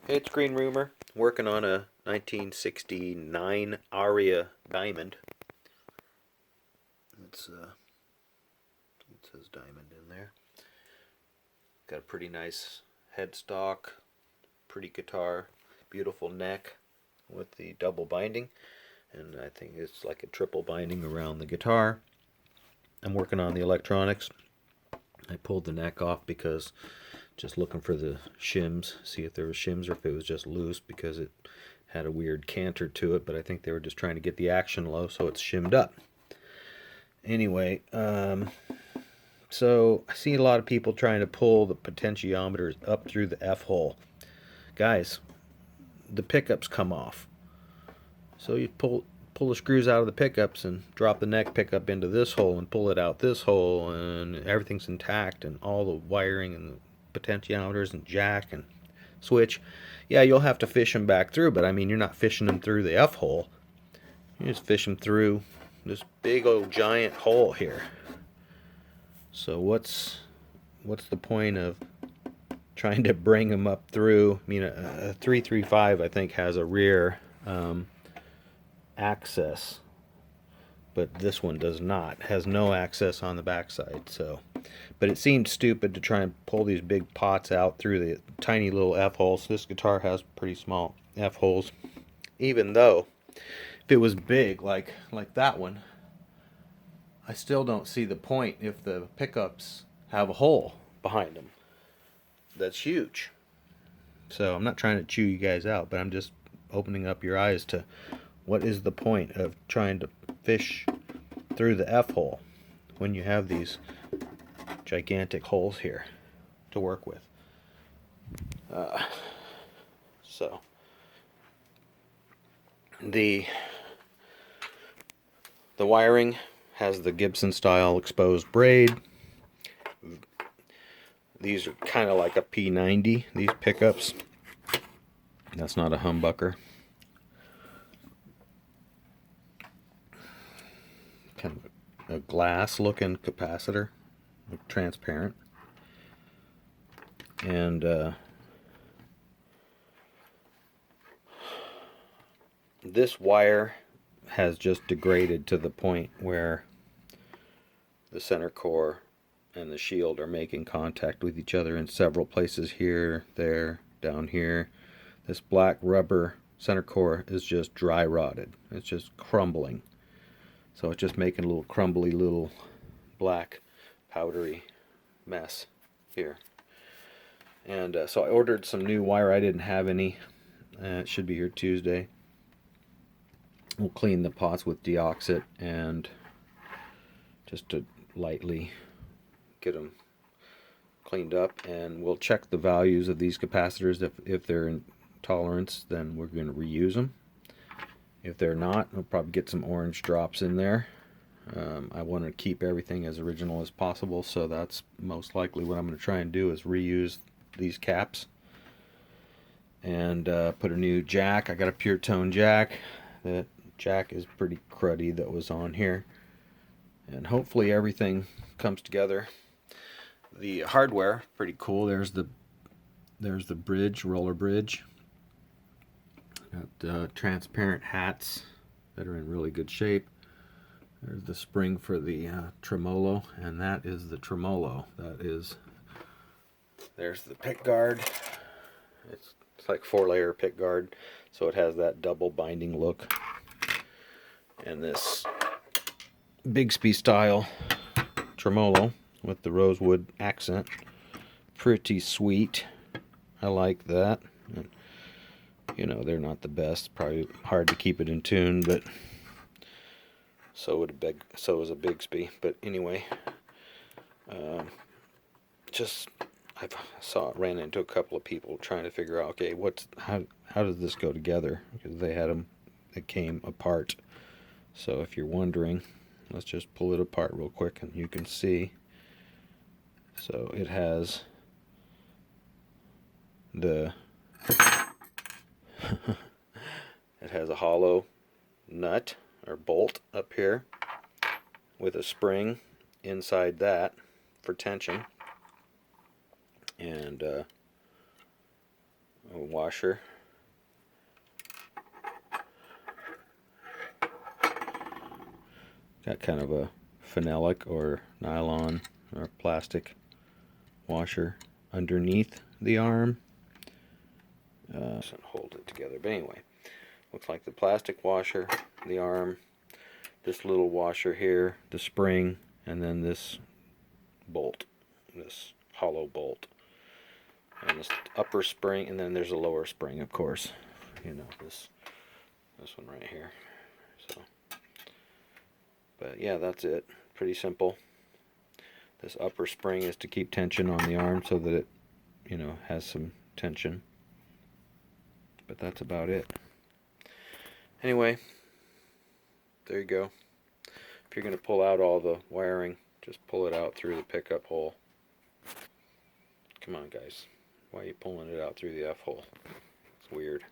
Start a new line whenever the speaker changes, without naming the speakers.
Hey, it's Green Rumor, working on a 1969 Aria Diamond. It says Diamond in there. Got a pretty nice headstock, pretty guitar, beautiful neck with the double binding, and I think it's like a triple binding around the guitar. I'm working on the electronics. I pulled the neck off because just looking for the shims, see if there was shims or if it was just loose because it had a weird canter to it, but I think they were just trying to get the action low, so it's shimmed up. Anyway, so I see a lot of people trying to pull the potentiometers up through the F hole. Guys, the pickups come off. So you pull the screws out of the pickups and drop the neck pickup into this hole and pull it out this hole, and everything's intact, and all the wiring and the potentiometers and jack and switch. Yeah, you'll have to fish them back through, but I mean, you're not fishing them through the F hole. You just fish them through this big old giant hole here. So what's the point of trying to bring them up through? I mean, a 335 I think has a rear access, but this one does not. It has no access on the backside. So, but it seemed stupid to try and pull these big pots out through the tiny little F holes. This guitar has pretty small F holes, even though if it was big like that one, I still don't see the point if the pickups have a hole behind them. That's huge. So I'm not trying to chew you guys out, but I'm just opening up your eyes to what is the point of trying to fish through the F hole when you have these gigantic holes here to work with. So the wiring has the Gibson style exposed braid. These are kind of like a P90, these pickups. That's not a humbucker. Kind of a glass looking capacitor, transparent. And this wire has just degraded to the point where the center core and the shield are making contact with each other in several places here, there, down here. This black rubber center core is just dry rotted. It's just crumbling. So it's just making a little crumbly little black powdery mess here. And so I ordered some new wire. I didn't have any. It should be here Tuesday. We'll clean the pots with deoxit and just to lightly get them cleaned up, and we'll check the values of these capacitors. If they're in tolerance, then we're going to reuse them. If they're not, we'll probably get some orange drops in there. I want to keep everything as original as possible, so that's most likely what I'm going to try and do is reuse these caps and put a new jack. I got a pure tone jack. That jack is pretty cruddy that was on here, and hopefully everything comes together. The hardware pretty cool. There's the bridge, roller bridge. Got transparent hats that are in really good shape. There's the spring for the tremolo, and that is the tremolo. There's the pick guard. It's like 4-layer pick guard, so it has that double binding look. And this Bigsby style tremolo with the rosewood accent. Pretty sweet. I like that. And, you know, they're not the best. Probably hard to keep it in tune, but so is a Bigsby. But anyway, ran into a couple of people trying to figure out, okay, how does this go together? Because they had them, it came apart. So if you're wondering, let's just pull it apart real quick and you can see. So it has it has a hollow nut or bolt up here with a spring inside that for tension, and a washer. Got kind of a phenolic or nylon or plastic washer underneath the arm. Doesn't hold it together, but anyway, looks like the plastic washer, the arm, this little washer here, the spring, and then this bolt, this hollow bolt, and this upper spring, and then there's a lower spring, of course. You know, this one right here. So, but yeah, that's it. Pretty simple. This upper spring is to keep tension on the arm so that it, you know, has some tension. But that's about it. Anyway, there you go. If you're going to pull out all the wiring, just pull it out through the pickup hole. Come on, guys. Why are you pulling it out through the F hole? It's weird.